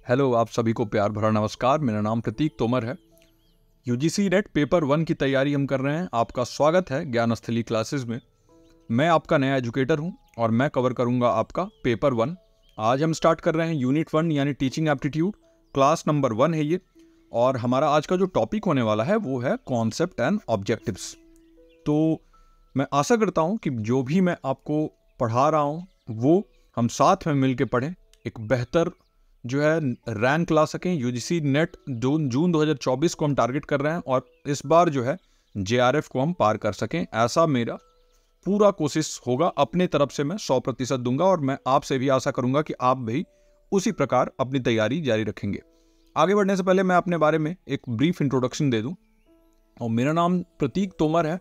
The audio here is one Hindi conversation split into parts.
हेलो, आप सभी को प्यार भरा नमस्कार। मेरा नाम प्रतीक तोमर है। यूजीसी नेट पेपर 1 की तैयारी हम कर रहे हैं। आपका स्वागत है ज्ञानस्थली क्लासेस में। मैं आपका नया एजुकेटर हूं और मैं कवर करूंगा आपका पेपर 1। आज हम स्टार्ट कर रहे हैं यूनिट 1 यानी टीचिंग एप्टीट्यूड, क्लास नंबर 1 है ये। और हमारा आज का जो टॉपिक होने वाला है वो है कॉन्सेप्ट एंड ऑब्जेक्टिव्स। तो मैं आशा करता हूं कि जो भी मैं आपको पढ़ा रहा हूं वो हम साथ में मिल के पढ़ें, एक बेहतर जो है रैंक ला सकें। यूजीसी नेट जून 2024 को हम टारगेट कर रहे हैं और इस बार जो है जेआरएफ को हम पार कर सकें, ऐसा मेरा पूरा कोशिश होगा। अपने तरफ से मैं 100% दूंगा और मैं आपसे भी आशा करूंगा कि आप भी उसी प्रकार अपनी तैयारी जारी रखेंगे। आगे बढ़ने से पहले मैं अपने बारे में एक ब्रीफ इंट्रोडक्शन दे दूं। और मेरा नाम प्रतीक तोमर है,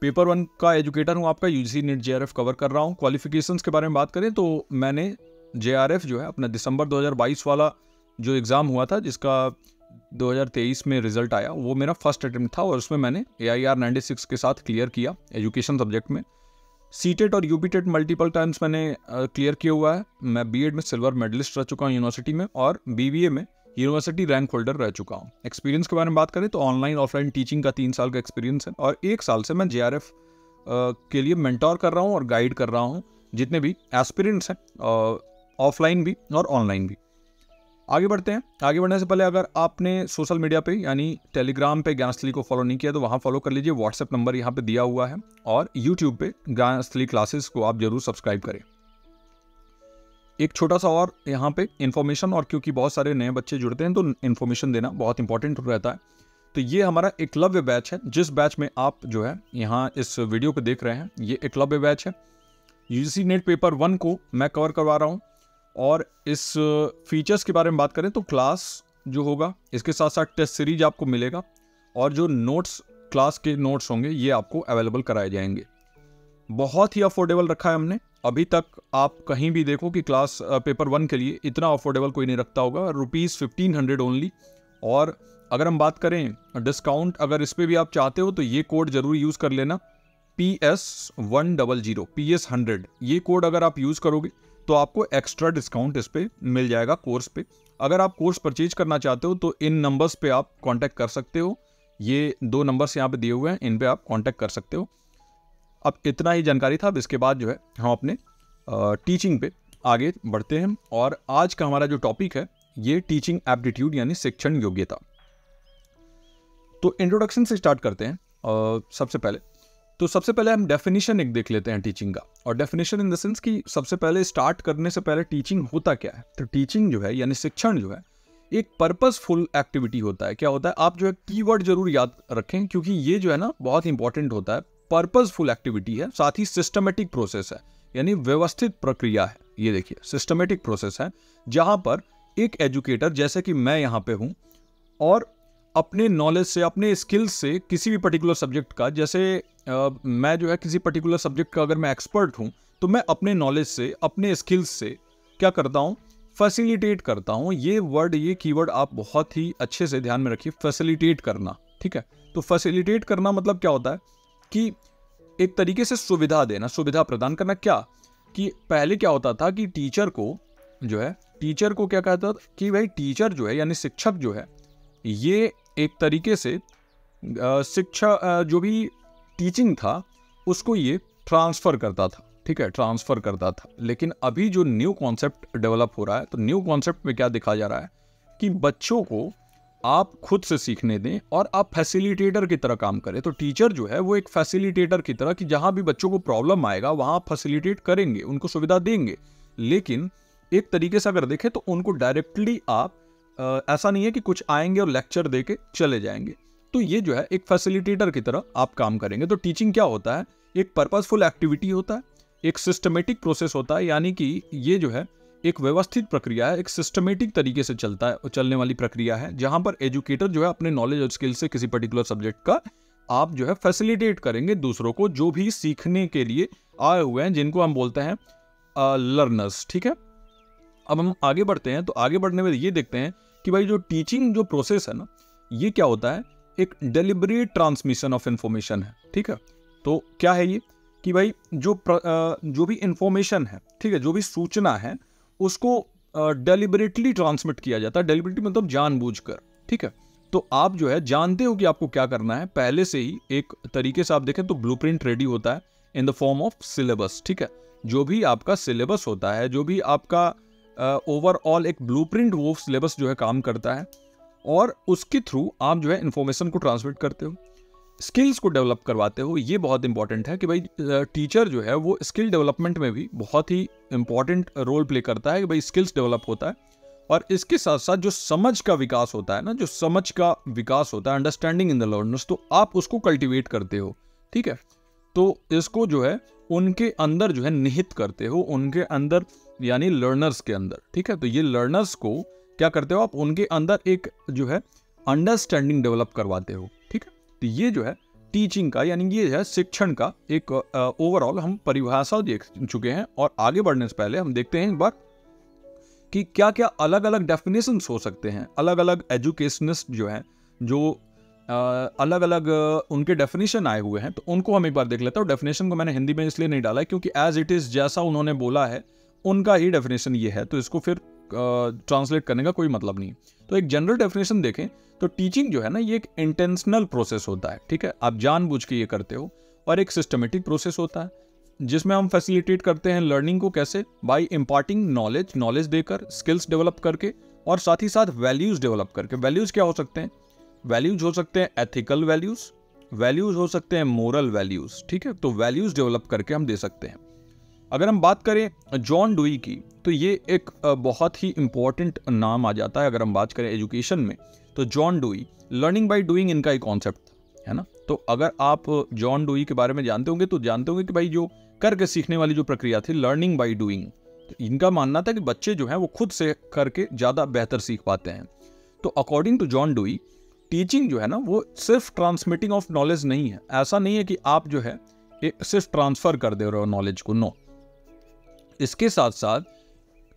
पेपर 1 का एजुकेटर हूं आपका। यूजीसी नेट जेआरएफ कवर कर रहा हूं। क्वालिफिकेशंस के बारे में बात करें तो मैंने जेआरएफ जो है अपना दिसंबर 2022 वाला जो एग्ज़ाम हुआ था, जिसका 2023 में रिजल्ट आया, वो मेरा फर्स्ट अटेम्प्ट था और उसमें मैंने AIR 96 के साथ क्लियर किया एजुकेशन सब्जेक्ट में। सीटेट और यूपीटेट मल्टीपल टाइम्स मैंने क्लियर किया हुआ है। मैं बीएड में सिल्वर मेडलिस्ट रह चुका हूँ यूनिवर्सिटी में और बीबीए में यूनिवर्सिटी रैंक होल्डर रह चुका हूँ। एक्सपीरियंस के बारे में बात करें तो ऑनलाइन ऑफलाइन टीचिंग का 3 साल का एक्सपीरियंस है और 1 साल से मैं जेआरएफ के लिए मेंटोर कर रहा हूँ और गाइड कर रहा हूँ जितने भी एस्पिरेंट्स हैं, ऑफलाइन भी और ऑनलाइन भी। आगे बढ़ते हैं। आगे बढ़ने से पहले अगर आपने सोशल मीडिया पे यानी टेलीग्राम पे ज्ञानस्थली को फॉलो नहीं किया तो वहाँ फॉलो कर लीजिए। व्हाट्सएप नंबर यहाँ पे दिया हुआ है और यूट्यूब पे ज्ञानस्थली क्लासेस को आप जरूर सब्सक्राइब करें। एक छोटा सा और यहाँ पे इन्फॉर्मेशन, और क्योंकि बहुत सारे नए बच्चे जुड़ते हैं तो इन्फॉर्मेशन देना बहुत इंपॉर्टेंट रहता है। तो ये हमारा एकलव्य बैच है, जिस बैच में आप जो है यहाँ इस वीडियो को देख रहे हैं, ये एकलव्य बैच है। यूजीसी नेट पेपर 1 को मैं कवर करवा रहा हूँ और इस फीचर्स के बारे में बात करें तो क्लास जो होगा इसके साथ साथ टेस्ट सीरीज आपको मिलेगा और जो नोट्स, क्लास के नोट्स होंगे, ये आपको अवेलेबल कराए जाएंगे। बहुत ही अफोर्डेबल रखा है हमने। अभी तक आप कहीं भी देखो कि क्लास पेपर 1 के लिए इतना अफोर्डेबल कोई नहीं रखता होगा। ₹1500 ओनली। और अगर हम बात करें डिस्काउंट, अगर इस पर भी आप चाहते हो तो ये कोड जरूर यूज़ कर लेना, PS100 PS100। ये कोड अगर आप यूज़ करोगे तो आपको एक्स्ट्रा डिस्काउंट इस पे मिल जाएगा कोर्स पे। अगर आप कोर्स परचेज करना चाहते हो तो इन नंबर्स पे आप कांटेक्ट कर सकते हो। ये 2 नंबर्स यहाँ पे दिए हुए हैं, इन पे आप कांटेक्ट कर सकते हो। अब इतना ही जानकारी था। अब इसके बाद जो है हम अपने टीचिंग पे आगे बढ़ते हैं और आज का हमारा जो टॉपिक है ये टीचिंग एप्टीट्यूड यानी शिक्षण योग्यता। तो इंट्रोडक्शन से स्टार्ट करते हैं। सबसे पहले हम डेफिनेशन एक देख लेते हैं टीचिंग का। और डेफिनेशन इन द सेंस कि सबसे पहले स्टार्ट करने से पहले टीचिंग होता क्या है। तो टीचिंग जो है यानी शिक्षण जो है एक पर्पसफुल एक्टिविटी होता है। क्या होता है, आप जो है कीवर्ड जरूर याद रखें क्योंकि ये जो है ना बहुत इंपॉर्टेंट होता है। पर्पसफुल एक्टिविटी है, साथ ही सिस्टमेटिक प्रोसेस है यानी व्यवस्थित प्रक्रिया है। ये देखिए सिस्टमेटिक प्रोसेस है जहां पर एक एजुकेटर जैसे कि मैं यहाँ पे हूँ और अपने नॉलेज से, अपने स्किल्स से किसी भी पर्टिकुलर सब्जेक्ट का, जैसे मैं जो है किसी पर्टिकुलर सब्जेक्ट का अगर मैं एक्सपर्ट हूं तो मैं अपने नॉलेज से, अपने स्किल्स से क्या करता हूं, फैसिलिटेट करता हूं। ये वर्ड, ये कीवर्ड आप बहुत ही अच्छे से ध्यान में रखिए, फैसिलिटेट करना। ठीक है, तो फैसिलिटेट करना मतलब क्या होता है कि एक तरीके से सुविधा देना, सुविधा प्रदान करना। क्या कि पहले क्या होता था कि टीचर को जो है, टीचर को क्या कहता था कि भाई टीचर जो है यानी शिक्षक जो है ये एक तरीके से शिक्षा, जो भी टीचिंग था उसको ये ट्रांसफ़र करता था। ठीक है, ट्रांसफ़र करता था। लेकिन अभी जो न्यू कॉन्सेप्ट डेवलप हो रहा है, तो न्यू कॉन्सेप्ट में क्या दिखा जा रहा है कि बच्चों को आप खुद से सीखने दें और आप फैसिलिटेटर की तरह काम करें। तो टीचर जो है वो एक फैसिलिटेटर की तरह, कि जहाँ भी बच्चों को प्रॉब्लम आएगा वहाँ आप फैसिलिटेट करेंगे, उनको सुविधा देंगे। लेकिन एक तरीके से अगर देखें तो उनको डायरेक्टली आप ऐसा नहीं है कि कुछ आएंगे और लेक्चर दे के चले जाएंगे। तो ये जो है एक फैसिलिटेटर की तरह आप काम करेंगे। तो टीचिंग क्या होता है, एक पर्पसफुल एक्टिविटी होता है, एक सिस्टमेटिक प्रोसेस होता है, यानी कि ये जो है एक व्यवस्थित प्रक्रिया है, एक सिस्टमेटिक तरीके से चलने वाली प्रक्रिया है, जहां पर एजुकेटर जो है अपने नॉलेज और स्किल से किसी पर्टिकुलर सब्जेक्ट का आप जो है फैसिलिटेट करेंगे दूसरों को, जो भी सीखने के लिए आए हुए हैं, जिनको हम बोलते हैं लर्नर्स। ठीक है, अब हम आगे बढ़ते हैं। तो आगे बढ़ने में ये देखते हैं कि भाई जो टीचिंग जो प्रोसेस है ना, ये क्या होता है, एक डेलिबरेट ट्रांसमिशन ऑफ इंफॉर्मेशन है। ठीक है, तो क्या है ये कि भाई जो भी इंफॉर्मेशन है, ठीक है, जो भी सूचना है, उसको डेलिबरेटली ट्रांसमिट किया जाता है। डेलिबरेटली मतलब जानबूझकर, ठीक है। तो आप जो है जानते हो कि आपको क्या करना है, पहले से ही एक तरीके से आप देखें तो ब्लूप्रिंट रेडी होता है in the form of syllabus, ठीक है। जो भी आपका सिलेबस होता है, जो भी आपका ओवरऑल एक ब्लूप्रिंट, वो सिलेबस जो है काम करता है और उसके थ्रू आप जो है इंफॉर्मेशन को ट्रांसमिट करते हो, स्किल्स को डेवलप करवाते हो। ये बहुत इंपॉर्टेंट है कि भाई टीचर जो है वो स्किल डेवलपमेंट में भी बहुत ही इंपॉर्टेंट रोल प्ले करता है कि भाई स्किल्स डेवलप होता है। और इसके साथ साथ जो समझ का विकास होता है ना, जो समझ का विकास होता है, अंडरस्टैंडिंग इन द लर्नर्स, तो आप उसको कल्टीवेट करते हो, ठीक है। तो इसको जो है उनके अंदर जो है निहित करते हो, उनके अंदर यानी लर्नर्स के अंदर, ठीक है। तो ये लर्नर्स को क्या करते हो आप, उनके अंदर एक जो है अंडरस्टैंडिंग डेवलप करवाते हो, ठीक है। तो ये जो है टीचिंग का यानी ये है शिक्षण का एक ओवरऑल हम परिभाषा देख चुके हैं। और आगे बढ़ने से पहले हम देखते हैं एक बार कि क्या क्या अलग अलग डेफिनेशंस हो सकते हैं। अलग अलग एजुकेशनिस्ट जो हैं, जो अलग अलग उनके डेफिनेशन आए हुए हैं, तो उनको हम एक बार देख लेते हैं। डेफिनेशन को मैंने हिंदी में इसलिए नहीं डाला है क्योंकि एज इट इज़ जैसा उन्होंने बोला है उनका ही डेफिनेशन ये है, तो इसको फिर ट्रांसलेट करने का कोई मतलब नहीं। तो एक जनरल डेफिनेशन देखें तो टीचिंग जो है ना, ये एक इंटेंशनल प्रोसेस होता है, ठीक है। आप जानबूझ के ये करते हो। और एक सिस्टमेटिक प्रोसेस होता है जिसमें हम फैसिलिटेट करते हैं लर्निंग को, कैसे, बाय इम्पार्टिंग नॉलेज देकर, स्किल्स डेवलप करके और साथ ही साथ वैल्यूज डेवलप करके। वैल्यूज क्या हो सकते हैं? वैल्यूज हो सकते हैं एथिकल वैल्यूज हो सकते हैं मोरल वैल्यूज, ठीक है। तो वैल्यूज डेवलप करके हम दे सकते हैं। अगर हम बात करें जॉन डुई की, तो ये एक बहुत ही इंपॉर्टेंट नाम आ जाता है अगर हम बात करें एजुकेशन में। तो John dewy, learning by doing इनका एक कॉन्सेप्ट है ना। तो अगर आप जॉन डुई के बारे में जानते होंगे तो जानते होंगे कि भाई जो करके सीखने वाली जो प्रक्रिया थी, लर्निंग बाय डूइंग, तो इनका मानना था कि बच्चे जो हैं वो खुद से करके ज़्यादा बेहतर सीख पाते हैं। तो according to John Dewey, teaching जो है ना वो सिर्फ ट्रांसमिटिंग ऑफ नॉलेज नहीं है। ऐसा नहीं है कि आप जो है सिर्फ ट्रांसफर कर दे रहे हो नॉलेज को, नो। इसके साथ साथ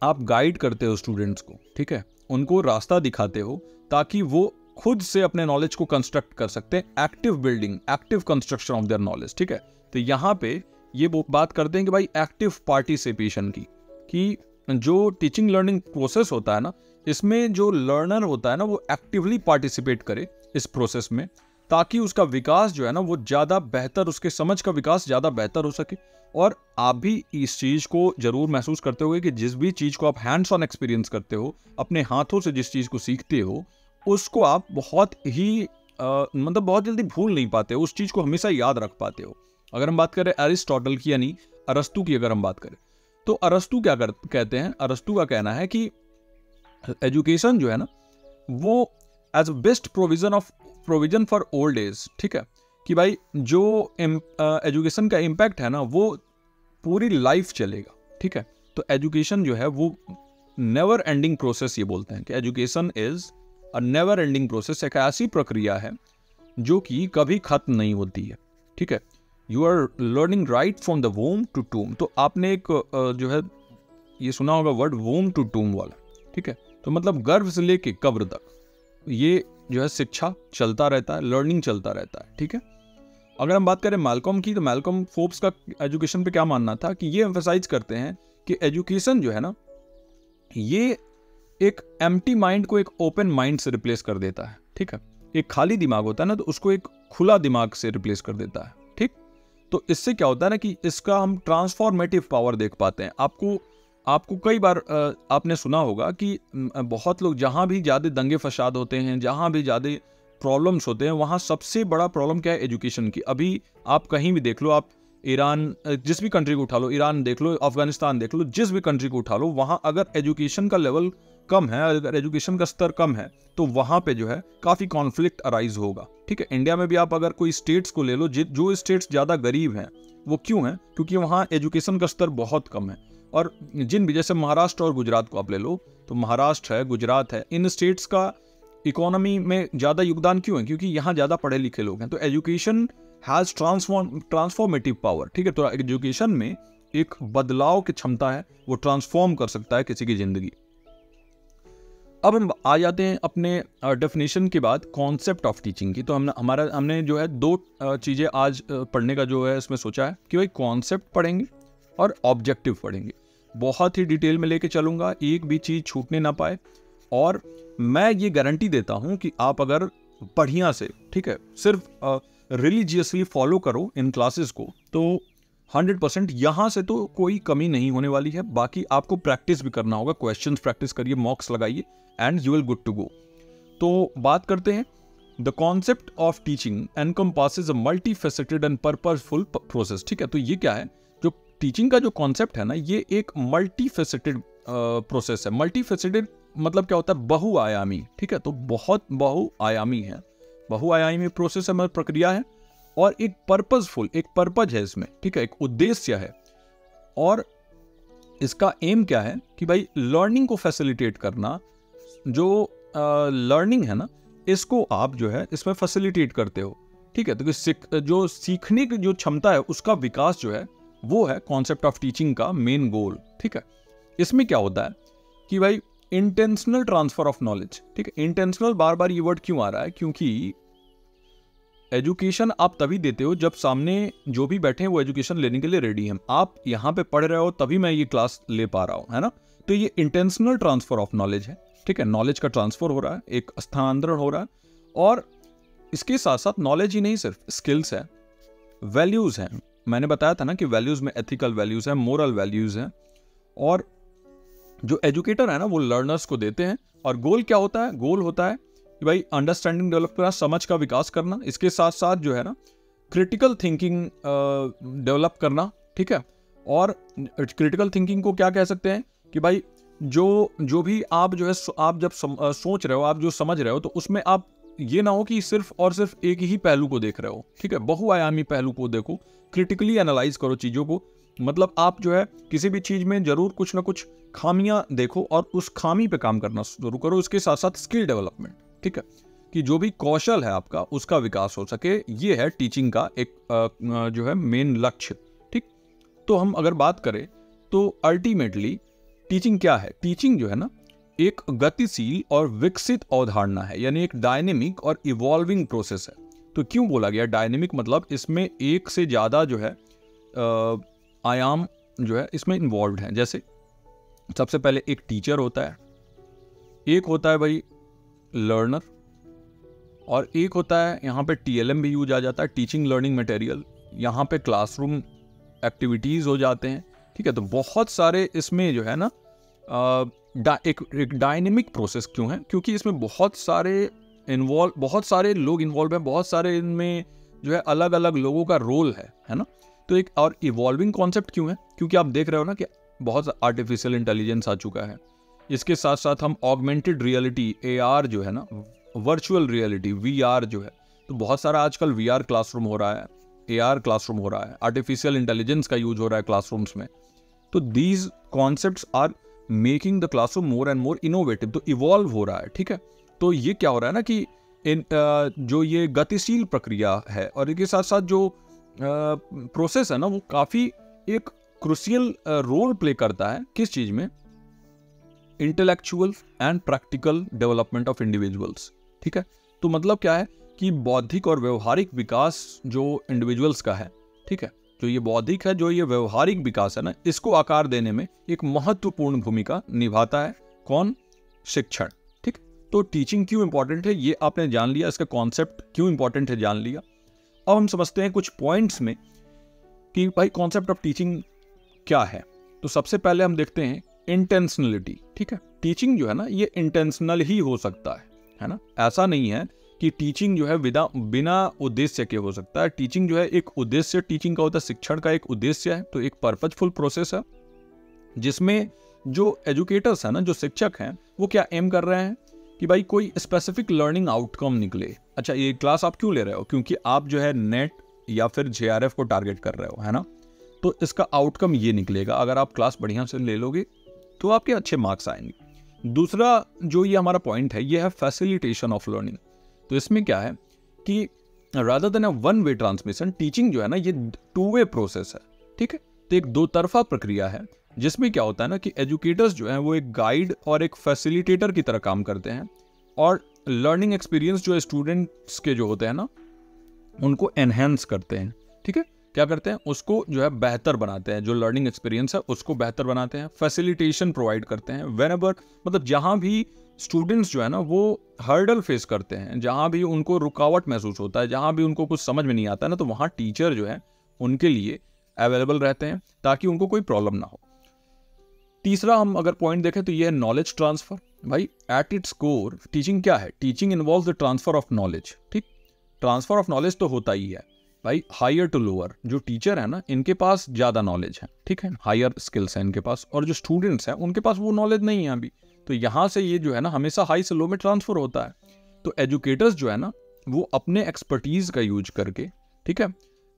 आप गाइड करते हो स्टूडेंट्स को, ठीक है, उनको रास्ता दिखाते हो ताकि वो खुद से अपने नॉलेज को कंस्ट्रक्ट कर सकते हैं। Active building, active construction of their knowledge, ठीक है। तो यहाँ पे ये बात करते हैं कि भाई एक्टिव पार्टिसिपेशन की, कि जो टीचिंग लर्निंग प्रोसेस होता है ना, इसमें जो लर्नर होता है ना वो एक्टिवली पार्टिसिपेट करे इस प्रोसेस में, ताकि उसका विकास जो है ना वो ज़्यादा बेहतर, उसके समझ का विकास ज़्यादा बेहतर हो सके। और आप भी इस चीज़ को ज़रूर महसूस करते होगे कि जिस भी चीज़ को आप हैंड्स ऑन एक्सपीरियंस करते हो, अपने हाथों से जिस चीज़ को सीखते हो, उसको आप बहुत ही मतलब बहुत जल्दी भूल नहीं पाते हो, उस चीज़ को हमेशा याद रख पाते हो। अगर हम बात करें एरिस्टोटल की यानी अरस्तु की, अगर हम बात करें तो अरस्तु क्या कहते हैं? अरस्तु का कहना है कि एजुकेशन जो है ना वो as best provision for old age, ठीक है, कि भाई जो एजुकेशन का इम्पैक्ट है ना वो पूरी लाइफ चलेगा, ठीक है। तो एजुकेशन जो है वो नेवर एंडिंग प्रोसेस, ये बोलते हैं कि education is a never ending process, एक ऐसी प्रक्रिया है जो कि कभी खत्म नहीं होती है, ठीक है। You are learning right from the womb to tomb. तो आपने एक जो है ये सुना होगा वर्ड वोम टू टूम वाला, ठीक है। तो मतलब गर्भ से लेके कब्र तक ये जो है शिक्षा चलता रहता है, लर्निंग चलता रहता है, ठीक है। अगर हम बात करें मैल्कॉम की, तो मैल्कॉम फोर्ब्स का एजुकेशन पे क्या मानना था कि ये एम्फसाइज करते हैं कि एजुकेशन जो है ना ये एक एम्प्टी माइंड को एक ओपन माइंड से रिप्लेस कर देता है, ठीक है। एक खाली दिमाग होता है ना, तो उसको एक खुला दिमाग से रिप्लेस कर देता है, ठीक। तो इससे क्या होता है ना कि इसका हम ट्रांसफॉर्मेटिव पावर देख पाते हैं। आपको कई बार आपने सुना होगा कि बहुत लोग, जहाँ भी ज़्यादा दंगे फसाद होते हैं, जहाँ भी ज़्यादा प्रॉब्लम्स होते हैं, वहाँ सबसे बड़ा प्रॉब्लम क्या है? एजुकेशन की। अभी आप कहीं भी देख लो, आप ईरान, जिस भी कंट्री को उठा लो, ईरान देख लो, अफगानिस्तान देख लो, जिस भी कंट्री को उठा लो, वहाँ अगर एजुकेशन का लेवल कम है, अगर एजुकेशन का स्तर कम है, तो वहाँ पे जो है काफ़ी कॉन्फ्लिक्ट अराइज होगा, ठीक है। इंडिया में भी आप अगर कोई स्टेट्स को ले लो, जो स्टेट्स ज़्यादा गरीब हैं, वो क्यों हैं? क्योंकि वहाँ एजुकेशन का स्तर बहुत कम है। और जिन भी, जैसे महाराष्ट्र और गुजरात को आप ले लो, तो महाराष्ट्र है, गुजरात है, इन स्टेट्स का इकोनॉमी में ज़्यादा योगदान क्यों है? क्योंकि यहाँ ज़्यादा पढ़े लिखे लोग हैं। तो एजुकेशन हैज़ ट्रांसफॉर्मेटिव पावर, ठीक है। तो एजुकेशन में एक बदलाव की क्षमता है, वो ट्रांसफॉर्म कर सकता है किसी की ज़िंदगी। अब हम आ जाते हैं अपने डेफिनेशन के बाद कॉन्सेप्ट ऑफ टीचिंग की। तो हमने जो है दो चीज़ें आज पढ़ने का जो है इसमें सोचा है कि भाई कॉन्सेप्ट पढ़ेंगे और ऑब्जेक्टिव पढ़ेंगे। बहुत ही डिटेल में लेके चलूँगा, एक भी चीज़ छूटने ना पाए। और मैं ये गारंटी देता हूँ कि आप अगर बढ़िया से, ठीक है, सिर्फ रिलीजियसली फॉलो करो इन क्लासेस को, तो 100% यहाँ से तो कोई कमी नहीं होने वाली है। बाकी आपको प्रैक्टिस भी करना होगा, क्वेश्चंस प्रैक्टिस करिए, मॉक्स लगाइए, and you will good to go. तो बात करते हैं, the concept of teaching encompasses a multifaceted and purposeful process. ठीक है, तो ये क्या है, जो टीचिंग का जो कॉन्सेप्ट है ना, ये एक मल्टीफेसेटेड प्रोसेस है। मल्टीफेसेटेड मतलब क्या होता है, बहुआयामी। ठीक है, तो बहुत बहुआयामी है, बहुआयामी प्रोसेस है, मतलब प्रक्रिया है, और एक पर्पसफुल, एक पर्पज है इसमें। ठीक है, एक उद्देश्य है, और इसका एम क्या है कि भाई लर्निंग को फैसिलिटेट करना। जो लर्निंग है ना, इसको आप जो है इसमें फैसिलिटेट करते हो। ठीक है, तो जो सीखने की जो क्षमता है उसका विकास जो है वो है कॉन्सेप्ट ऑफ टीचिंग का मेन गोल। ठीक है, इसमें क्या होता है कि भाई इंटेंशनल ट्रांसफर ऑफ नॉलेज। ठीक है, इंटेंशनल, बार बार ये वर्ड क्यों आ रहा है, क्योंकि एजुकेशन आप तभी देते हो जब सामने जो भी बैठे हैं वो एजुकेशन लेने के लिए रेडी हैं। आप यहाँ पे पढ़ रहे हो तभी मैं ये क्लास ले पा रहा हूँ, है ना। तो ये इंटेंशनल ट्रांसफर ऑफ नॉलेज है। ठीक है, नॉलेज का ट्रांसफर हो रहा है, एक स्थानांतरण हो रहा है, और इसके साथ साथ नॉलेज ही नहीं, सिर्फ स्किल्स है, वैल्यूज हैं। मैंने बताया था ना कि वैल्यूज में एथिकल वैल्यूज हैं, मोरल वैल्यूज हैं, और जो एजुकेटर है ना वो लर्नर्स को देते हैं। और गोल क्या होता है, गोल होता है कि भाई अंडरस्टैंडिंग डेवलप करना, समझ का विकास करना, इसके साथ साथ जो है ना क्रिटिकल थिंकिंग डेवलप करना। ठीक है, और क्रिटिकल थिंकिंग को क्या कह सकते हैं कि भाई जो भी आप जो है, आप जब सोच रहे हो, आप जो समझ रहे हो, तो उसमें आप ये ना हो कि सिर्फ और सिर्फ एक ही पहलू को देख रहे हो। ठीक है, बहुआयामी पहलू को देखो, क्रिटिकली एनालाइज करो चीज़ों को। मतलब आप जो है किसी भी चीज़ में जरूर कुछ ना कुछ खामियां देखो और उस खामी पे काम करना शुरू करो। इसके साथ साथ स्किल डेवलपमेंट। ठीक है, कि जो भी कौशल है आपका उसका विकास हो सके, ये है टीचिंग का एक जो है मेन लक्ष्य। ठीक, तो हम अगर बात करें तो अल्टीमेटली टीचिंग क्या है, टीचिंग जो है ना एक गतिशील और विकसित अवधारणा है, यानी एक डायनेमिक और इवॉल्विंग प्रोसेस है। तो क्यों बोला गया डायनेमिक, मतलब इसमें एक से ज़्यादा जो है आयाम जो है इसमें इन्वॉल्व हैं। जैसे सबसे पहले एक टीचर होता है, एक होता है भाई लर्नर, और एक होता है यहाँ पे TLM भी यूज आ जाता है, टीचिंग लर्निंग मटेरियल। यहाँ पे क्लासरूम एक्टिविटीज़ हो जाते हैं। ठीक है, तो बहुत सारे इसमें जो है ना एक डायनेमिक प्रोसेस क्यों है, क्योंकि इसमें बहुत सारे लोग इन्वॉल्व हैं, बहुत सारे इनमें जो है अलग अलग लोगों का रोल है ना। तो एक और इवॉल्विंग कॉन्सेप्ट क्यों है, क्योंकि आप देख रहे हो ना कि बहुत आर्टिफिशियल इंटेलिजेंस आ चुका है। इसके साथ साथ हम ऑगमेंटेड रियलिटी AR जो है ना, वर्चुअल रियलिटी VR जो है, तो बहुत सारा आजकल VR क्लासरूम हो रहा है, AR क्लासरूम हो रहा है, आर्टिफिशियल इंटेलिजेंस का यूज हो रहा है क्लासरूम्स में। तो these concepts are making the classroom more and more innovative, तो इवॉल्व हो रहा है। ठीक है, तो ये क्या हो रहा है ना कि जो ये गतिशील प्रक्रिया है और इसके साथ साथ जो प्रोसेस है ना, वो काफ़ी एक क्रूशियल रोल प्ले करता है किस चीज़ में, intellectual and practical development of individuals. ठीक है, तो मतलब क्या है कि बौद्धिक और व्यवहारिक विकास जो इंडिविजुअल्स का है, ठीक है, जो ये बौद्धिक है, जो ये व्यवहारिक विकास है ना, इसको आकार देने में एक महत्वपूर्ण भूमिका निभाता है कौन, शिक्षण। ठीक, तो टीचिंग क्यों इंपॉर्टेंट है ये आपने जान लिया, इसका कॉन्सेप्ट क्यों इंपॉर्टेंट है जान लिया। अब हम समझते हैं कुछ पॉइंट्स में कि भाई कॉन्सेप्ट ऑफ टीचिंग क्या है। तो सबसे पहले हम देखते हैं इंटेंशनलिटी। ठीक है, टीचिंग जो है ना ये इंटेंशनल ही हो सकता है ना, ऐसा नहीं है कि टीचिंग जो है बिना उद्देश्य के हो सकता है। टीचिंग जो है एक उद्देश्य, टीचिंग का होता है शिक्षण का एक उद्देश्य है, तो एक पर्पजफुल प्रोसेस है जिसमें जो एजुकेटर्स हैं ना, जो शिक्षक हैं, वो क्या एम कर रहे हैं कि भाई कोई स्पेसिफिक लर्निंग आउटकम निकले। अच्छा, ये क्लास आप क्यों ले रहे हो, क्योंकि आप जो है नेट या फिर JRF को टारगेट कर रहे हो, है ना, तो इसका आउटकम ये निकलेगा। अगर आप क्लास बढ़िया से ले लोगे तो आपके अच्छे मार्क्स आएंगे। दूसरा जो ये हमारा पॉइंट है, ये है फैसिलिटेशन ऑफ लर्निंग। तो इसमें क्या है कि rather than a one way transmission, teaching जो है ना ये 2 वे प्रोसेस है। ठीक है, तो एक 2 तरफा प्रक्रिया है जिसमें क्या होता है ना कि एजुकेटर्स जो हैं वो एक गाइड और एक फैसिलिटेटर की तरह काम करते हैं, और लर्निंग एक्सपीरियंस जो स्टूडेंट्स के जो होते हैं ना उनको एनहेंस करते हैं। ठीक है, क्या करते हैं, उसको जो है बेहतर बनाते हैं, जो लर्निंग एक्सपीरियंस है उसको बेहतर बनाते हैं। फैसिलिटेशन प्रोवाइड करते हैं व्हेनेवर, मतलब जहाँ भी स्टूडेंट्स जो है ना वो हर्डल फेस करते हैं, जहाँ भी उनको रुकावट महसूस होता है, जहाँ भी उनको कुछ समझ में नहीं आता है ना, तो वहाँ टीचर जो है उनके लिए अवेलेबल रहते हैं ताकि उनको कोई प्रॉब्लम ना हो। तीसरा हम अगर पॉइंट देखें तो ये है नॉलेज ट्रांसफर। भाई एट इट्स कोर टीचिंग क्या है, teaching involves the transfer of knowledge. ठीक, ट्रांसफर ऑफ नॉलेज तो होता ही है भाई, हायर टू लोअर। जो टीचर है ना इनके पास ज़्यादा नॉलेज है, ठीक है, हायर स्किल्स हैं इनके पास, और जो स्टूडेंट्स हैं उनके पास वो नॉलेज नहीं है अभी, तो यहाँ से ये जो है ना हमेशा हाई से लो में ट्रांसफर होता है। तो एजुकेटर्स जो है ना वो अपने एक्सपर्टीज़ का यूज करके, ठीक है,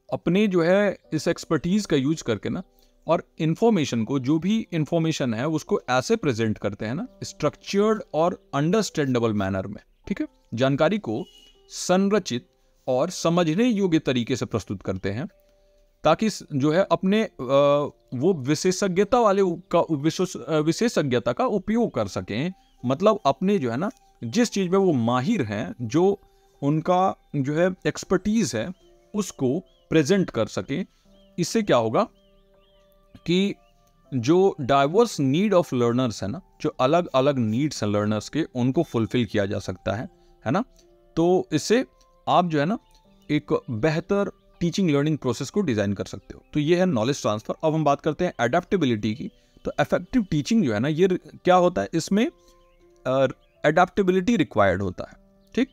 अपने जो है इस एक्सपर्टीज़ का यूज करके ना, और इन्फॉर्मेशन को, जो भी इन्फॉर्मेशन है उसको ऐसे प्रेजेंट करते हैं ना स्ट्रक्चर्ड और अंडरस्टैंडेबल मैनर में, ठीक है, जानकारी को संरचित और समझने योग्य तरीके से प्रस्तुत करते हैं ताकि जो है अपने वो विशेषज्ञता वाले विशेषज्ञता का उपयोग कर सकें। मतलब अपने जो है ना जिस चीज़ में वो माहिर हैं, जो उनका जो है एक्सपर्टीज़ है उसको प्रेजेंट कर सकें। इससे क्या होगा कि जो डाइवर्स नीड ऑफ लर्नर्स है ना, जो अलग अलग नीड्स हैं लर्नर्स के, उनको फुलफिल किया जा सकता है ना। तो इससे आप जो है ना एक बेहतर टीचिंग लर्निंग प्रोसेस को डिज़ाइन कर सकते हो। तो ये है नॉलेज ट्रांसफ़र। अब हम बात करते हैं एडेप्टेबिलिटी की। तो इफेक्टिव टीचिंग जो है ना ये क्या होता है, इसमें एडेप्टेबिलिटी रिक्वायर्ड होता है। ठीक,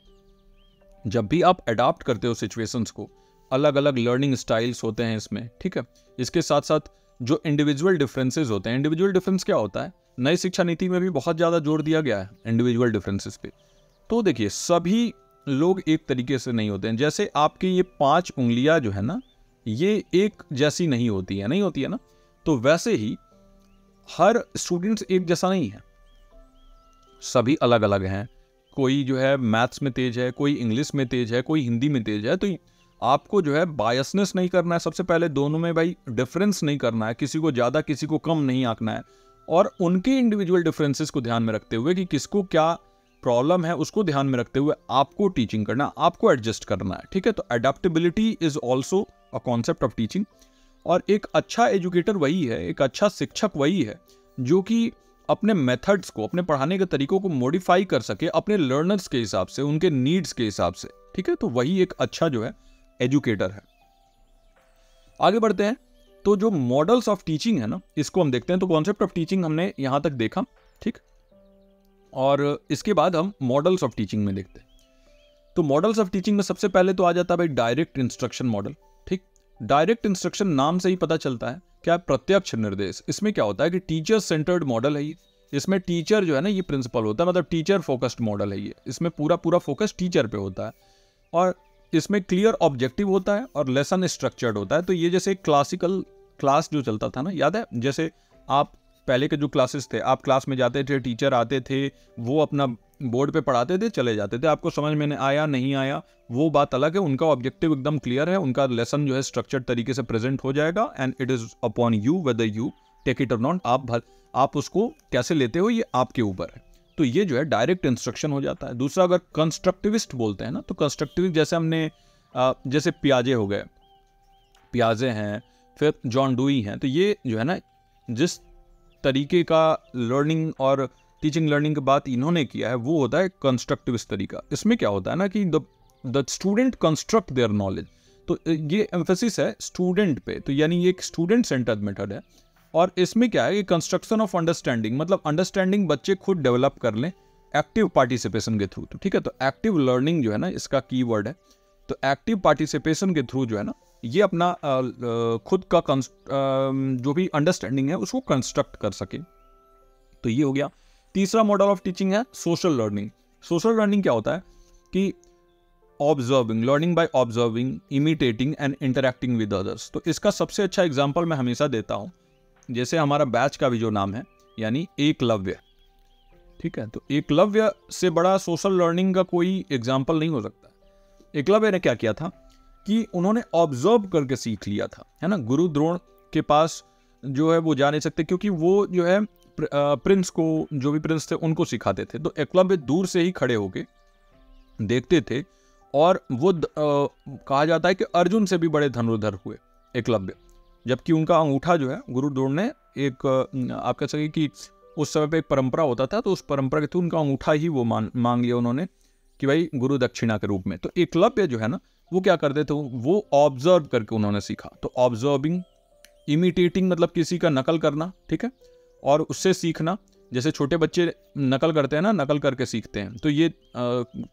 जब भी आप अडाप्ट करते हो सिचुएशंस को, अलग अलग लर्निंग स्टाइल्स होते हैं इसमें, ठीक है, इसके साथ साथ जो इंडिविजुअल डिफरेंसेस होते हैं। इंडिविजुअल डिफरेंस क्या होता है, नई शिक्षा नीति में भी बहुत ज़्यादा जोर दिया गया है इंडिविजुअल डिफरेंसेस पे। तो देखिए सभी लोग एक तरीके से नहीं होते हैं। जैसे आपकी ये 5 उंगलियां जो है ना ये एक जैसी नहीं होती है ना, तो वैसे ही हर स्टूडेंट्स एक जैसा नहीं है, सभी अलग अलग हैं। कोई जो है मैथ्स में तेज है, कोई इंग्लिश में तेज है, कोई हिंदी में तेज है। तो आपको जो है बायसनेस नहीं करना है, सबसे पहले दोनों में भाई डिफरेंस नहीं करना है, किसी को ज़्यादा किसी को कम नहीं आंकना है, और उनके इंडिविजुअल डिफरेंसेस को ध्यान में रखते हुए कि किसको क्या प्रॉब्लम है उसको ध्यान में रखते हुए आपको टीचिंग करना, आपको एडजस्ट करना है। ठीक है, तो adaptability is also a concept of teaching. और एक अच्छा एजुकेटर वही है, एक अच्छा शिक्षक वही है जो कि अपने मेथड्स को, अपने पढ़ाने के तरीकों को मॉडिफाई कर सके अपने लर्नर्स के हिसाब से, उनके नीड्स के हिसाब से। ठीक है, तो वही एक अच्छा जो है एजुकेटर है। आगे बढ़ते हैं, तो जो मॉडल्स ऑफ टीचिंग है ना इसको हम देखते हैं। तो कॉन्सेप्ट ऑफ टीचिंग हमने यहां तक देखा, ठीक, और इसके बाद हम मॉडल्स ऑफ टीचिंग में देखते हैं। तो मॉडल्स ऑफ टीचिंग में सबसे पहले तो आ जाता है भाई डायरेक्ट इंस्ट्रक्शन मॉडल। ठीक, डायरेक्ट इंस्ट्रक्शन नाम से ही पता चलता है क्या, प्रत्यक्ष निर्देश। इसमें क्या होता है कि टीचर सेंटर्ड मॉडल है ये। इसमें टीचर जो है ना ये प्रिंसिपल होता है, मतलब टीचर फोकस्ड मॉडल है ये। इसमें पूरा फोकस टीचर पे होता है, और इसमें क्लियर ऑब्जेक्टिव होता है और लेसन स्ट्रक्चर्ड होता है। तो ये जैसे क्लासिकल क्लास जो चलता था ना, याद है, जैसे आप पहले के जो क्लासेस थे, आप क्लास में जाते थे, टीचर आते थे, वो अपना बोर्ड पे पढ़ाते थे, चले जाते थे, आपको समझ में आया नहीं आया वो बात अलग है, उनका ऑब्जेक्टिव एकदम क्लियर है, उनका लेसन जो है स्ट्रक्चर्ड तरीके से प्रेजेंट हो जाएगा, and it is upon you whether you take it or not. आप उसको कैसे लेते हो ये आपके ऊपर है। तो ये जो है डायरेक्ट इंस्ट्रक्शन हो जाता है। दूसरा, अगर कंस्ट्रक्टिविस्ट बोलते हैं ना, तो कंस्ट्रक्टिविस्ट जैसे हमने जैसे पियाजे हो गए, पियाजे हैं, फिर जॉन डुई हैं, तो ये जो है ना जिस तरीके का लर्निंग और टीचिंग लर्निंग की बात इन्होंने किया है वो होता है कंस्ट्रक्टिविस्ट तरीका। इसमें क्या होता है ना कि the student construct their knowledge. तो ये एम्फेसिस है स्टूडेंट पे, तो यानी ये एक स्टूडेंट सेंटर्ड मेथड है। और इसमें क्या है कि कंस्ट्रक्शन ऑफ अंडरस्टैंडिंग, मतलब अंडरस्टैंडिंग बच्चे खुद डेवलप कर लें एक्टिव पार्टिसिपेशन के थ्रू। तो ठीक है, तो एक्टिव लर्निंग जो है ना इसका की वर्ड है। तो एक्टिव पार्टिसिपेशन के थ्रू जो है ना ये अपना खुद का जो भी अंडरस्टैंडिंग है उसको कंस्ट्रक्ट कर सके। तो ये हो गया। तीसरा मॉडल ऑफ टीचिंग है सोशल लर्निंग। सोशल लर्निंग क्या होता है कि observing, learning by observing, imitating and interacting with others. तो इसका सबसे अच्छा एग्जाम्पल मैं हमेशा देता हूँ, जैसे हमारा बैच का भी जो नाम है यानी एकलव्य। ठीक है, तो एकलव्य से बड़ा सोशल लर्निंग का कोई एग्जाम्पल नहीं हो सकता। एकलव्य ने क्या किया था कि उन्होंने ऑब्जर्व करके सीख लिया था, है ना। गुरु द्रोण के पास जो है वो जा नहीं सकते क्योंकि वो जो है प्रिंस को, जो भी प्रिंस थे उनको सिखाते थे। तो एकलव्य दूर से ही खड़े होके देखते थे, और वो कहा जाता है कि अर्जुन से भी बड़े धनुर्धर हुए। एकलव्य, जबकि उनका अंगूठा जो है गुरु द्रोण ने एक आप कह सकें कि उस समय पे एक परंपरा होता था, तो उस परंपरा के थ्रू उनका अंगूठा ही वो मांग लिया उन्होंने कि भाई गुरु दक्षिणा के रूप में। तो एकलव्य जो है ना वो क्या करते थे, वो ऑब्जर्व करके उन्होंने सीखा। तो ऑब्जर्विंग, इमिटेटिंग मतलब किसी का नकल करना, ठीक है, और उससे सीखना। जैसे छोटे बच्चे नकल करते हैं ना, नकल करके सीखते हैं, तो ये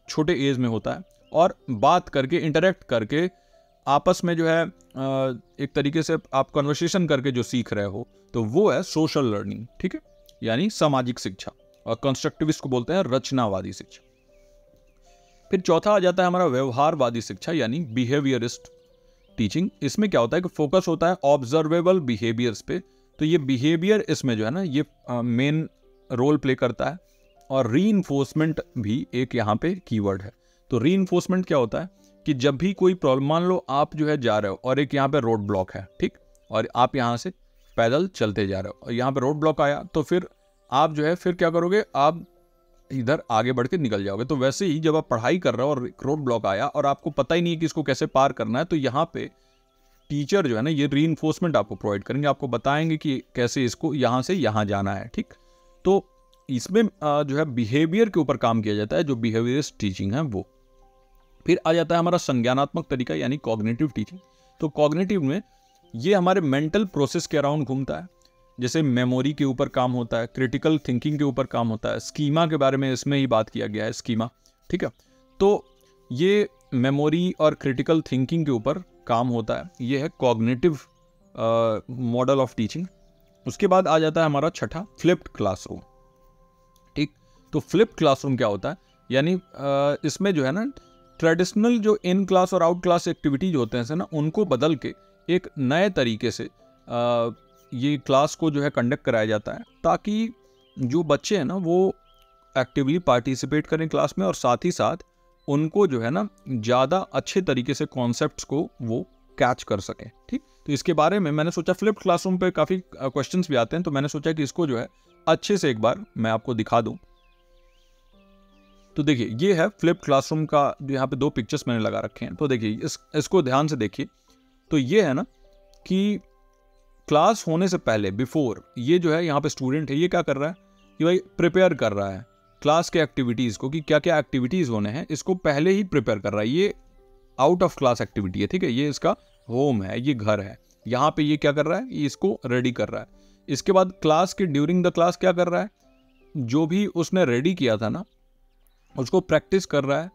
छोटे एज में होता है। और बात करके, इंटरेक्ट करके, आपस में जो है एक तरीके से आप कन्वर्सेशन करके जो सीख रहे हो, तो वो है सोशल लर्निंग, ठीक है, यानी सामाजिक शिक्षा। और कंस्ट्रक्टिविस्ट को बोलते हैं रचनावादी शिक्षा। फिर चौथा आ जाता है हमारा व्यवहारवादी शिक्षा, यानी बिहेवियरिस्ट टीचिंग। इसमें क्या होता है कि फोकस होता है ऑब्जर्वेबल बिहेवियर्स पे। तो ये बिहेवियर इसमें जो है ना ये मेन रोल प्ले करता है। और रीइंफोर्समेंट भी एक यहाँ पे कीवर्ड है। तो रीइंफोर्समेंट क्या होता है कि जब भी कोई प्रॉब्लम, मान लो आप जो है जा रहे हो और एक यहाँ पे रोड ब्लॉक है, ठीक, और आप यहाँ से पैदल चलते जा रहे हो और यहाँ पे रोड ब्लॉक आया, तो फिर आप जो है फिर क्या करोगे, आप इधर आगे बढ़ के निकल जाओगे। तो वैसे ही जब आप पढ़ाई कर रहे हो और रोड ब्लॉक आया और आपको पता ही नहीं है कि इसको कैसे पार करना है, तो यहाँ पे टीचर जो है ना ये रीइंफोर्समेंट आपको प्रोवाइड करेंगे, आपको बताएंगे कि कैसे इसको यहाँ से यहाँ जाना है, ठीक। तो इसमें जो है बिहेवियर के ऊपर काम किया जाता है, जो बिहेवियरिस्ट टीचिंग है वो। फिर आ जाता है हमारा संज्ञानात्मक तरीका, यानी कॉग्निटिव टीचिंग। तो कॉग्निटिव में ये हमारे मेंटल प्रोसेस के अराउंड घूमता है। जैसे मेमोरी के ऊपर काम होता है, क्रिटिकल थिंकिंग के ऊपर काम होता है, स्कीमा के बारे में इसमें ही बात किया गया है, स्कीमा, ठीक है। तो ये मेमोरी और क्रिटिकल थिंकिंग के ऊपर काम होता है, ये है कॉग्निटिव मॉडल ऑफ टीचिंग। उसके बाद आ जाता है हमारा छठा, फ्लिप्ड क्लासरूम, ठीक। तो फ्लिप्ड क्लासरूम क्या होता है, यानी इसमें जो है ना ट्रेडिशनल जो इन क्लास और आउट क्लास एक्टिविटीज होते हैं ना, उनको बदल के एक नए तरीके से ये क्लास को जो है कंडक्ट कराया जाता है, ताकि जो बच्चे हैं ना वो एक्टिवली पार्टिसिपेट करें क्लास में, और साथ ही साथ उनको जो है ना ज़्यादा अच्छे तरीके से कॉन्सेप्ट्स को वो कैच कर सकें, ठीक। तो इसके बारे में मैंने सोचा, फ्लिप्ड क्लासरूम पे काफ़ी क्वेश्चंस भी आते हैं, तो मैंने सोचा कि इसको जो है अच्छे से एक बार मैं आपको दिखा दूं। तो देखिए ये है फ्लिप्ड क्लासरूम का, जो यहाँ पे दो पिक्चर्स मैंने लगा रखे हैं। तो देखिए इसको ध्यान से देखिए। तो ये है ना कि क्लास होने से पहले, बिफोर, ये जो है यहाँ पे स्टूडेंट है, ये क्या कर रहा है कि भाई प्रिपेयर कर रहा है क्लास के एक्टिविटीज़ को, कि क्या क्या एक्टिविटीज़ होने हैं, इसको पहले ही प्रिपेयर कर रहा है। ये आउट ऑफ क्लास एक्टिविटी है, ठीक है, ये इसका होम है, ये घर है, यहाँ पे ये क्या कर रहा है, ये इसको रेडी कर रहा है। इसके बाद क्लास के ड्यूरिंग द क्लास क्या कर रहा है, जो भी उसने रेडी किया था ना उसको प्रैक्टिस कर रहा है,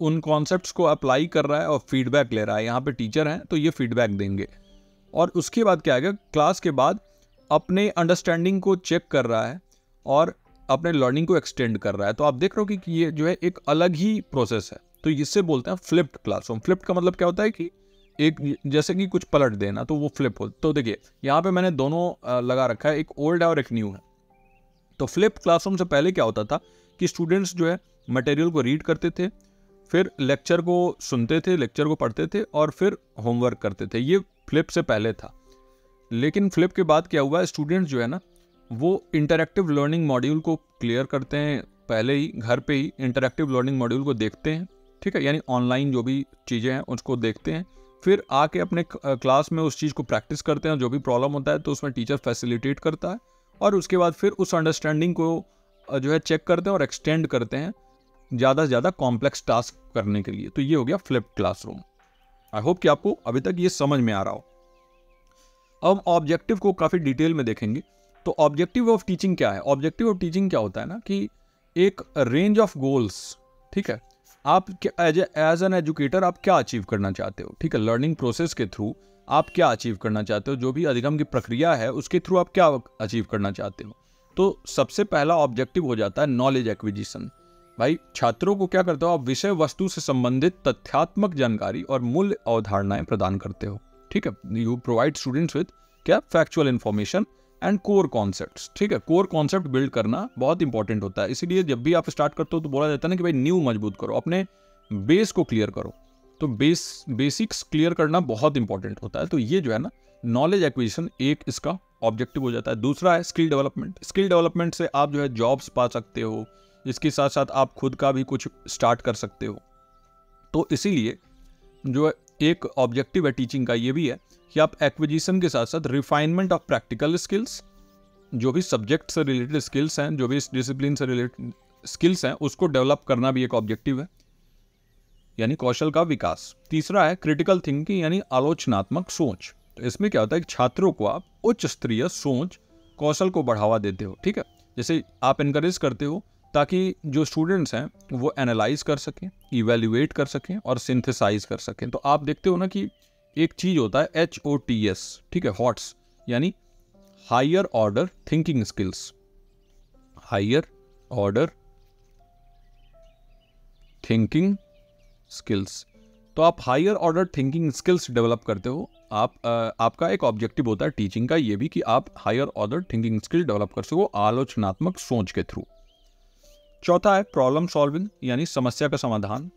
उन कॉन्सेप्ट्स को अप्लाई कर रहा है और फीडबैक ले रहा है। यहाँ पे टीचर हैं तो ये फीडबैक देंगे। और उसके बाद क्या आएगा, क्लास के बाद अपने अंडरस्टैंडिंग को चेक कर रहा है और अपने लर्निंग को एक्सटेंड कर रहा है। तो आप देख रहे हो कि ये जो है एक अलग ही प्रोसेस है। तो इससे बोलते हैं फ्लिप्ड क्लासरूम। फ्लिप्ड का मतलब क्या होता है कि एक जैसे कि कुछ पलट देना, तो वो फ्लिप हो। तो देखिए यहाँ पे मैंने दोनों लगा रखा है, एक ओल्ड है और एक न्यू है। तो फ्लिप्ड क्लासरूम से पहले क्या होता था कि स्टूडेंट्स जो है मटेरियल को रीड करते थे, फिर लेक्चर को सुनते थे, लेक्चर को पढ़ते थे और फिर होमवर्क करते थे। ये फ्लिप से पहले था। लेकिन फ्लिप के बाद क्या हुआ, स्टूडेंट्स जो है ना वो इंटरैक्टिव लर्निंग मॉड्यूल को क्लियर करते हैं, पहले ही घर पे ही इंटरैक्टिव लर्निंग मॉड्यूल को देखते हैं, ठीक है, यानी ऑनलाइन जो भी चीज़ें हैं उसको देखते हैं, फिर आके अपने क्लास में उस चीज़ को प्रैक्टिस करते हैं। जो भी प्रॉब्लम होता है तो उसमें टीचर फैसिलिटेट करता है और उसके बाद फिर उस अंडरस्टैंडिंग को जो है चेक करते हैं और एक्सटेंड करते हैं ज़्यादा से ज़्यादा कॉम्प्लेक्स टास्क करने के लिए। तो ये हो गया फ्लिप्ड क्लासरूम। आई होप कि आपको अभी तक ये समझ में आ रहा हो। अब ऑब्जेक्टिव को काफ़ी डिटेल में देखेंगे। तो ऑब्जेक्टिव ऑफ टीचिंग क्या है? ऑब्जेक्टिव ऑफ टीचिंग क्या होता है ना कि एक रेंज ऑफ गोल्स, ठीक है, आप एज एन एजुकेटर आप क्या अचीव करना चाहते हो, ठीक है, लर्निंग प्रोसेस के थ्रू आप क्या अचीव करना चाहते हो, जो भी अधिगम की प्रक्रिया है उसके थ्रू आप क्या अचीव करना चाहते हो। तो सबसे पहला ऑब्जेक्टिव हो जाता है नॉलेज एक्विजिशन। भाई छात्रों को क्या करते हो आप, विषय वस्तु से संबंधित तथ्यात्मक जानकारी और मूल्य अवधारणाएं प्रदान करते हो, ठीक है। यू प्रोवाइड स्टूडेंट्स विद क्या, factual information and core concepts, ठीक है। कोर कॉन्सेप्ट बिल्ड करना बहुत इंपॉर्टेंट होता है। इसीलिए जब भी आप स्टार्ट करते हो तो बोला जाता है ना कि भाई न्यू मजबूत करो, अपने बेस को क्लियर करो। तो बेसिक्स क्लियर करना बहुत इंपॉर्टेंट होता है। तो ये जो है ना नॉलेज एक्विजिशन एक इसका ऑब्जेक्टिव हो जाता है। दूसरा है स्किल डेवलपमेंट। स्किल डेवलपमेंट से आप जो है जॉब्स पा सकते हो, इसके साथ साथ आप खुद का भी कुछ स्टार्ट कर सकते हो। तो इसीलिए जो है एक ऑब्जेक्टिव है टीचिंग का ये भी है कि आप एक्विजिशन के साथ साथ रिफाइनमेंट ऑफ प्रैक्टिकल स्किल्स, जो भी सब्जेक्ट से रिलेटेड स्किल्स हैं, जो भी इस डिसिप्लिन से रिलेटेड स्किल्स हैं, उसको डेवलप करना भी एक ऑब्जेक्टिव है, यानी कौशल का विकास। तीसरा है क्रिटिकल थिंकिंग यानी आलोचनात्मक सोच। तो इसमें क्या होता है कि छात्रों को आप उच्च स्तरीय सोच कौशल को बढ़ावा देते हो, ठीक है। जैसे आप इनकरेज करते हो ताकि जो स्टूडेंट्स हैं वो एनालाइज कर सकें, इवेल्युएट कर सकें और सिंथेसाइज कर सकें। तो आप देखते हो ना कि एक चीज़ होता है HOTS, ठीक है, हॉट्स, यानी higher order thinking skills, higher order thinking skills. तो आप higher order thinking skills develop करते हो। आपका एक ऑब्जेक्टिव होता है टीचिंग का ये भी कि आप higher order thinking skill develop कर सको आलोचनात्मक सोच के थ्रू। चौथा है प्रॉब्लम सॉल्विंग यानी समस्या का समाधान।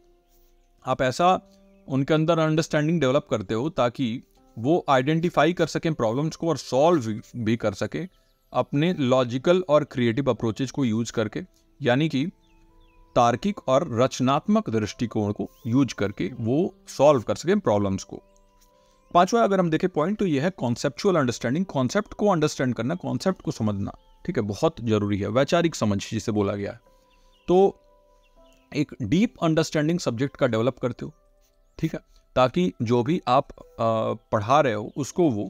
आप ऐसा उनके अंदर अंडरस्टैंडिंग डेवलप करते हो ताकि वो आइडेंटिफाई कर सकें प्रॉब्लम्स को और सॉल्व भी कर सके अपने लॉजिकल और क्रिएटिव अप्रोचेज को यूज करके, यानी कि तार्किक और रचनात्मक दृष्टिकोण को यूज करके वो सॉल्व कर सकें प्रॉब्लम्स को। पांचवा अगर हम देखें पॉइंट तो यह है कॉन्सेप्चुअल अंडरस्टैंडिंग, कॉन्सेप्ट को अंडरस्टैंड करना, कॉन्सेप्ट को समझना, ठीक है, बहुत जरूरी है। वैचारिक समझ जिसे बोला गया है। तो एक डीप अंडरस्टैंडिंग सब्जेक्ट का डेवलप करते हो, ठीक है, ताकि जो भी आप पढ़ा रहे हो उसको वो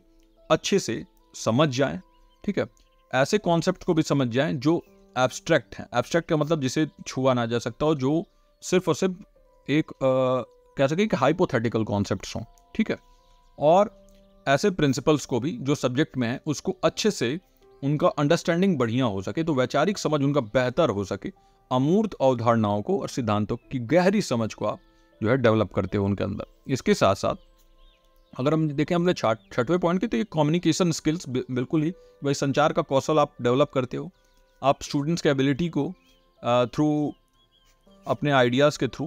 अच्छे से समझ जाएं, ठीक है। ऐसे कॉन्सेप्ट को भी समझ जाएं जो एब्स्ट्रैक्ट हैं। एब्स्ट्रैक्ट का मतलब जिसे छुआ ना जा सकता हो, जो सिर्फ और सिर्फ एक कह सके कि हाइपोथेटिकल कॉन्सेप्ट्स हों, ठीक है। और ऐसे प्रिंसिपल्स को भी जो सब्जेक्ट में है उसको अच्छे से उनका अंडरस्टैंडिंग बढ़िया हो सके, तो वैचारिक समझ उनका बेहतर हो सके, अमूर्त अवधारणाओं को और सिद्धांतों की गहरी समझ को आप जो है डेवलप करते हो उनके अंदर। इसके साथ साथ अगर हम देखें हमने छठवें पॉइंट की, तो ये कम्युनिकेशन स्किल्स बिल्कुल ही भाई संचार का कौशल आप डेवलप करते हो। आप स्टूडेंट्स के एबिलिटी को थ्रू अपने आइडियाज़ के थ्रू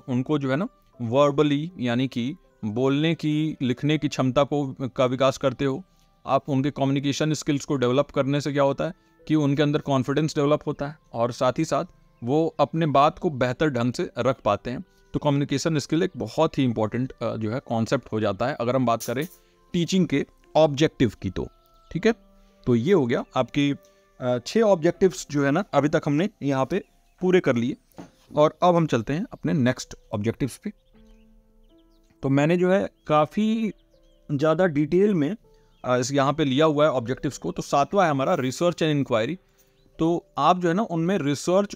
उनको जो है ना वर्बली यानी कि बोलने की, लिखने की क्षमता का विकास करते हो। आप उनके कम्युनिकेशन स्किल्स को डेवलप करने से क्या होता है कि उनके अंदर कॉन्फिडेंस डेवलप होता है और साथ ही साथ वो अपने बात को बेहतर ढंग से रख पाते हैं। तो कम्युनिकेशन स्किल एक बहुत ही इंपॉर्टेंट जो है कॉन्सेप्ट हो जाता है अगर हम बात करें टीचिंग के ऑब्जेक्टिव की, तो ठीक है। तो ये हो गया आपकी 6 ऑब्जेक्टिव्स जो है ना अभी तक हमने यहाँ पे पूरे कर लिए। और अब हम चलते हैं अपने नेक्स्ट ऑब्जेक्टिव्स पे। तो मैंने जो है काफ़ी ज़्यादा डिटेल में इस यहाँ पे लिया हुआ है ऑब्जेक्टिव्स को। तो 7वां है हमारा रिसर्च एंड इंक्वायरी। तो आप जो है ना उनमें रिसर्च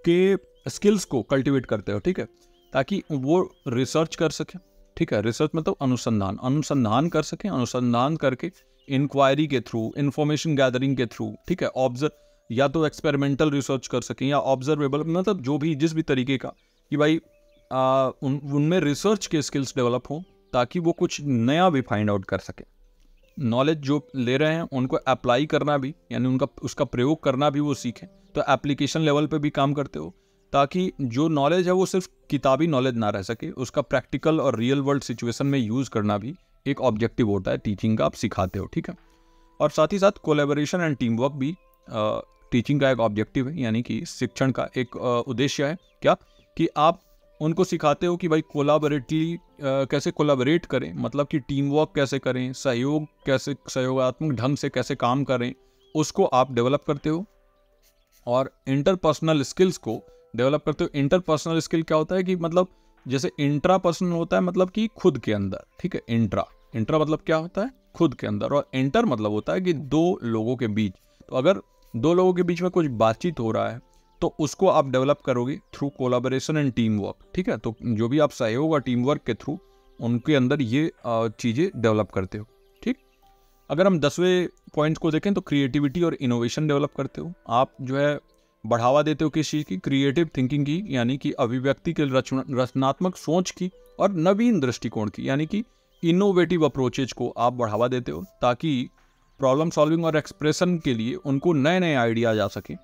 के स्किल्स को कल्टीवेट करते हो, ठीक है, ताकि वो रिसर्च कर सकें, ठीक है। रिसर्च मतलब अनुसंधान कर सकें, अनुसंधान करके इंक्वायरी के थ्रू, इंफॉर्मेशन गैदरिंग के थ्रू, ठीक है, ऑब्जर्व या तो एक्सपेरिमेंटल रिसर्च कर सकें या ऑब्जर्वेबल, मतलब जो भी जिस भी तरीके का कि भाई उनमें रिसर्च के स्किल्स डेवलप हों ताकि वो कुछ नया भी फाइंड आउट कर सकें। नॉलेज जो ले रहे हैं उनको अप्लाई करना भी, यानी उसका प्रयोग करना भी वो सीखें। तो एप्लीकेशन लेवल पे भी काम करते हो ताकि जो नॉलेज है वो सिर्फ किताबी नॉलेज ना रह सके, उसका प्रैक्टिकल और रियल वर्ल्ड सिचुएशन में यूज़ करना भी एक ऑब्जेक्टिव होता है टीचिंग का, आप सिखाते हो, ठीक है। और साथ ही साथ कोलैबोरेशन एंड टीम वर्क भी टीचिंग का एक ऑब्जेक्टिव है, यानी कि शिक्षण का एक उद्देश्य है क्या कि आप उनको सिखाते हो कि भाई कोलैबोरेटली कैसे कोलैबोरेट करें, मतलब कि टीम वर्क कैसे करें, सहयोगात्मक ढंग से कैसे काम करें, उसको आप डेवलप करते हो। और इंटरपर्सनल स्किल्स को डेवलप करते हो। इंटरपर्सनल स्किल क्या होता है कि मतलब जैसे इंट्रापर्सनल होता है मतलब कि खुद के अंदर, ठीक है, इंट्रा मतलब क्या होता है खुद के अंदर, और इंटर मतलब होता है कि दो लोगों के बीच। तो अगर दो लोगों के बीच में कुछ बातचीत हो रहा है तो उसको आप डेवलप करोगे through collaboration and team work, ठीक है। तो जो भी आप सहयोग और टीम वर्क के थ्रू उनके अंदर ये चीज़ें डेवलप करते हो, ठीक। अगर हम 10वें पॉइंट को देखें तो क्रिएटिविटी और इनोवेशन डेवलप करते हो। आप जो है बढ़ावा देते हो किस चीज़ की, क्रिएटिव थिंकिंग की, यानी कि अभिव्यक्ति के रचनात्मक सोच की, और नवीन दृष्टिकोण की, यानी कि इनोवेटिव अप्रोचेज को आप बढ़ावा देते हो ताकि प्रॉब्लम सॉल्विंग और एक्सप्रेशन के लिए उनको नए नए आइडियाज आ सके।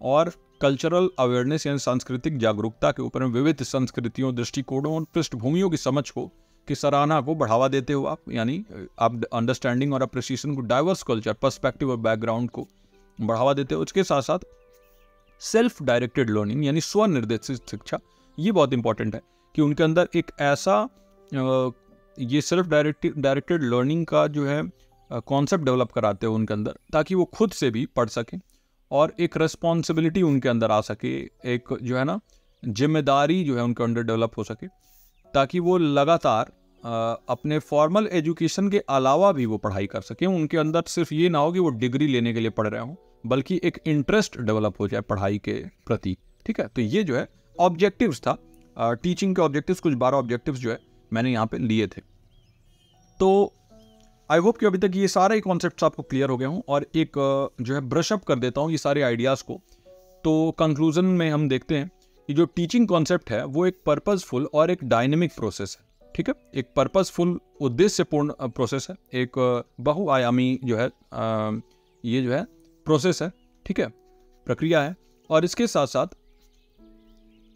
और कल्चरल अवेयरनेस यानी सांस्कृतिक जागरूकता के ऊपर में विविध संस्कृतियों, दृष्टिकोणों और पृष्ठभूमियों की समझ को, की सराहना को बढ़ावा देते हो आप, यानी आप अंडरस्टैंडिंग और अप्रिसिएशन को, डाइवर्स कल्चर, पर्सपेक्टिव और बैकग्राउंड को बढ़ावा देते हो। इसके साथ साथ सेल्फ डायरेक्टेड लर्निंग यानी स्वनिर्देशित शिक्षा, ये बहुत इंपॉर्टेंट है कि उनके अंदर एक ऐसा ये सेल्फ डायरेक्टेड लर्निंग का जो है कॉन्सेप्ट डेवलप कराते हो उनके अंदर, ताकि वो खुद से भी पढ़ सकें और एक रिस्पॉन्सिबिलिटी उनके अंदर आ सके, एक जो है ना जिम्मेदारी जो है उनके अंदर डेवलप हो सके, ताकि वो लगातार अपने फॉर्मल एजुकेशन के अलावा भी वो पढ़ाई कर सकें। उनके अंदर सिर्फ ये ना हो कि वो डिग्री लेने के लिए पढ़ रहे हों, बल्कि एक इंटरेस्ट डेवलप हो जाए पढ़ाई के प्रति। ठीक है, तो ये जो है ऑब्जेक्टिव्स था, टीचिंग के ऑब्जेक्टिव्स, कुछ 12 ऑब्जेक्टिव्स जो है मैंने यहाँ पे लिए थे। तो आई होप कि अभी तक ये सारे कॉन्सेप्ट्स आपको क्लियर हो गए हों, और एक जो है ब्रश अप कर देता हूँ ये सारे आइडियाज़ को। तो कंक्लूजन में हम देखते हैं कि जो टीचिंग कॉन्सेप्ट है वो एक पर्पसफुल और एक डायनेमिक प्रोसेस है। ठीक है, एक पर्पसफुल उद्देश्यपूर्ण प्रोसेस है, एक बहुआयामी जो है ये जो है प्रोसेस है। ठीक है, प्रक्रिया है, और इसके साथ साथ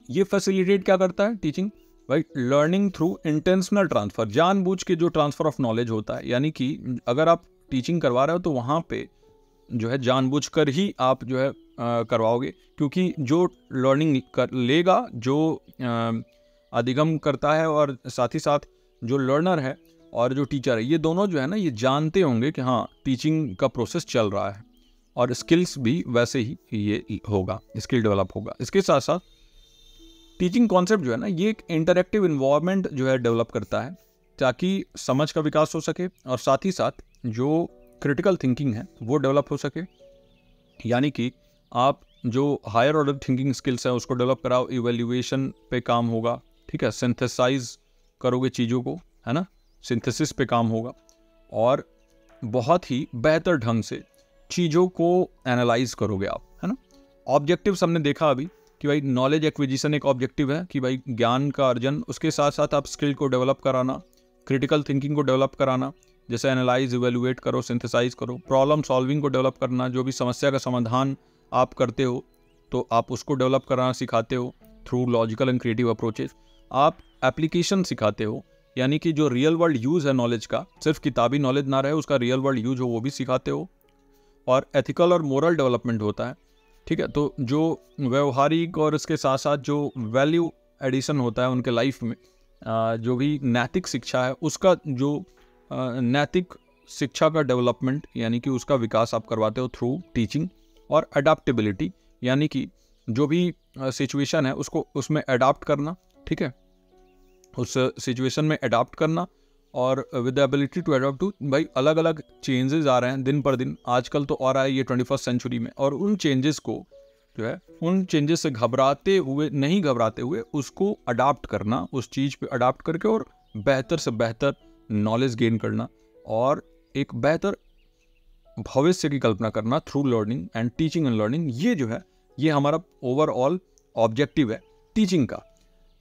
ये फैसिलिटेट क्या करता है टीचिंग, भाई लर्निंग थ्रू इंटेंशनल ट्रांसफर, जानबूझ के जो ट्रांसफर ऑफ नॉलेज होता है। यानी कि अगर आप टीचिंग करवा रहे हो तो वहाँ पे जो है जानबूझकर ही आप जो है करवाओगे, क्योंकि जो लर्निंग कर लेगा, जो अधिगम करता है, और साथ ही साथ जो लर्नर है और जो टीचर है, ये दोनों जो है ना ये जानते होंगे कि हाँ टीचिंग का प्रोसेस चल रहा है, और स्किल्स भी वैसे ही ये होगा, स्किल डेवलप होगा। इसके साथ साथ टीचिंग कॉन्सेप्ट जो है ना ये एक इंटरैक्टिव इन्वायरमेंट जो है डेवलप करता है, ताकि समझ का विकास हो सके, और साथ ही साथ जो क्रिटिकल थिंकिंग है वो डेवलप हो सके। यानी कि आप जो हायर ऑर्डर थिंकिंग स्किल्स है उसको डेवलप कराओ, इवैल्यूएशन पे काम होगा। ठीक है, सिंथेसाइज करोगे चीज़ों को, है ना, सिंथेसिस पे काम होगा, और बहुत ही बेहतर ढंग से चीज़ों को एनालाइज करोगे आप, है ना। ऑब्जेक्टिव्स हमने देखा अभी कि भाई नॉलेज एक्विजिशन एक ऑब्जेक्टिव है, कि भाई ज्ञान का अर्जन, उसके साथ साथ आप स्किल को डेवलप कराना, क्रिटिकल थिंकिंग को डेवलप कराना, जैसे एनालाइज, इवेलुएट करो, सिंथेसाइज करो, प्रॉब्लम सॉल्विंग को डेवलप करना, जो भी समस्या का समाधान आप करते हो तो आप उसको डेवलप कराना सिखाते हो through logical and creative approaches. आप एप्लीकेशन सिखाते हो, यानी कि जो रियल वर्ल्ड यूज़ है नॉलेज का, सिर्फ किताबी नॉलेज ना रहे, उसका रियल वर्ल्ड यूज हो, वो भी सिखाते हो। और एथिकल और मोरल डेवलपमेंट होता है। ठीक है, तो जो व्यवहारिक और इसके साथ साथ जो वैल्यू एडिशन होता है उनके लाइफ में, जो भी नैतिक शिक्षा है उसका जो नैतिक शिक्षा का डेवलपमेंट, यानी कि उसका विकास आप करवाते हो थ्रू टीचिंग। और अडाप्टेबिलिटी, यानी कि जो भी सिचुएशन है उसको उसमें अडाप्ट करना। ठीक है, उस सिचुएशन में अडाप्ट करना, और with the ability to adopt to, भाई अलग अलग चेंजेस आ रहे हैं दिन पर दिन, आजकल तो और आए ये 21st सेंचुरी में, और उन चेंजेस को जो है, उन चेंजेस से नहीं घबराते हुए उसको अडाप्ट करना, उस चीज़ पे अडाप्ट करके और बेहतर से बेहतर नॉलेज गेन करना, और एक बेहतर भविष्य की कल्पना करना through learning and teaching and learning. ये जो है ये हमारा ओवरऑल ऑब्जेक्टिव है टीचिंग का।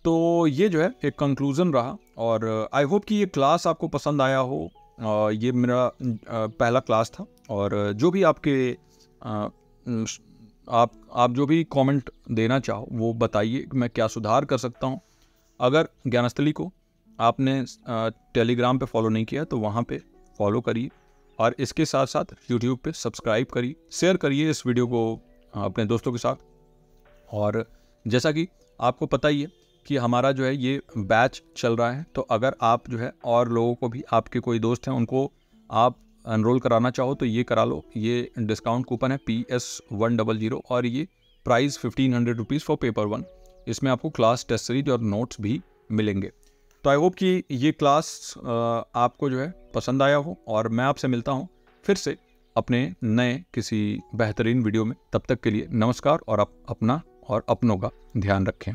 तो ये जो है एक कंक्लूजन रहा, और आई होप कि ये क्लास आपको पसंद आया हो। ये मेरा पहला क्लास था, और जो भी आपके आप जो भी कमेंट देना चाहो वो बताइए कि मैं क्या सुधार कर सकता हूँ। अगर ज्ञानस्थली को आपने टेलीग्राम पे फॉलो नहीं किया तो वहाँ पे फॉलो करिए, और इसके साथ साथ यूट्यूब पे सब्सक्राइब करिए, शेयर करिए इस वीडियो को अपने दोस्तों के साथ। और जैसा कि आपको पता ही है कि हमारा जो है ये बैच चल रहा है, तो अगर आप जो है और लोगों को भी, आपके कोई दोस्त हैं उनको आप एनरोल कराना चाहो तो ये करा लो। ये डिस्काउंट कूपन है PS100, और ये प्राइस 1500 रुपीज़ फॉर पेपर 1। इसमें आपको क्लास टेस्ट सीरीज और नोट्स भी मिलेंगे। तो आई होप कि ये क्लास आपको जो है पसंद आया हो, और मैं आपसे मिलता हूँ फिर से अपने नए किसी बेहतरीन वीडियो में। तब तक के लिए नमस्कार, और आप अपना और अपनों का ध्यान रखें।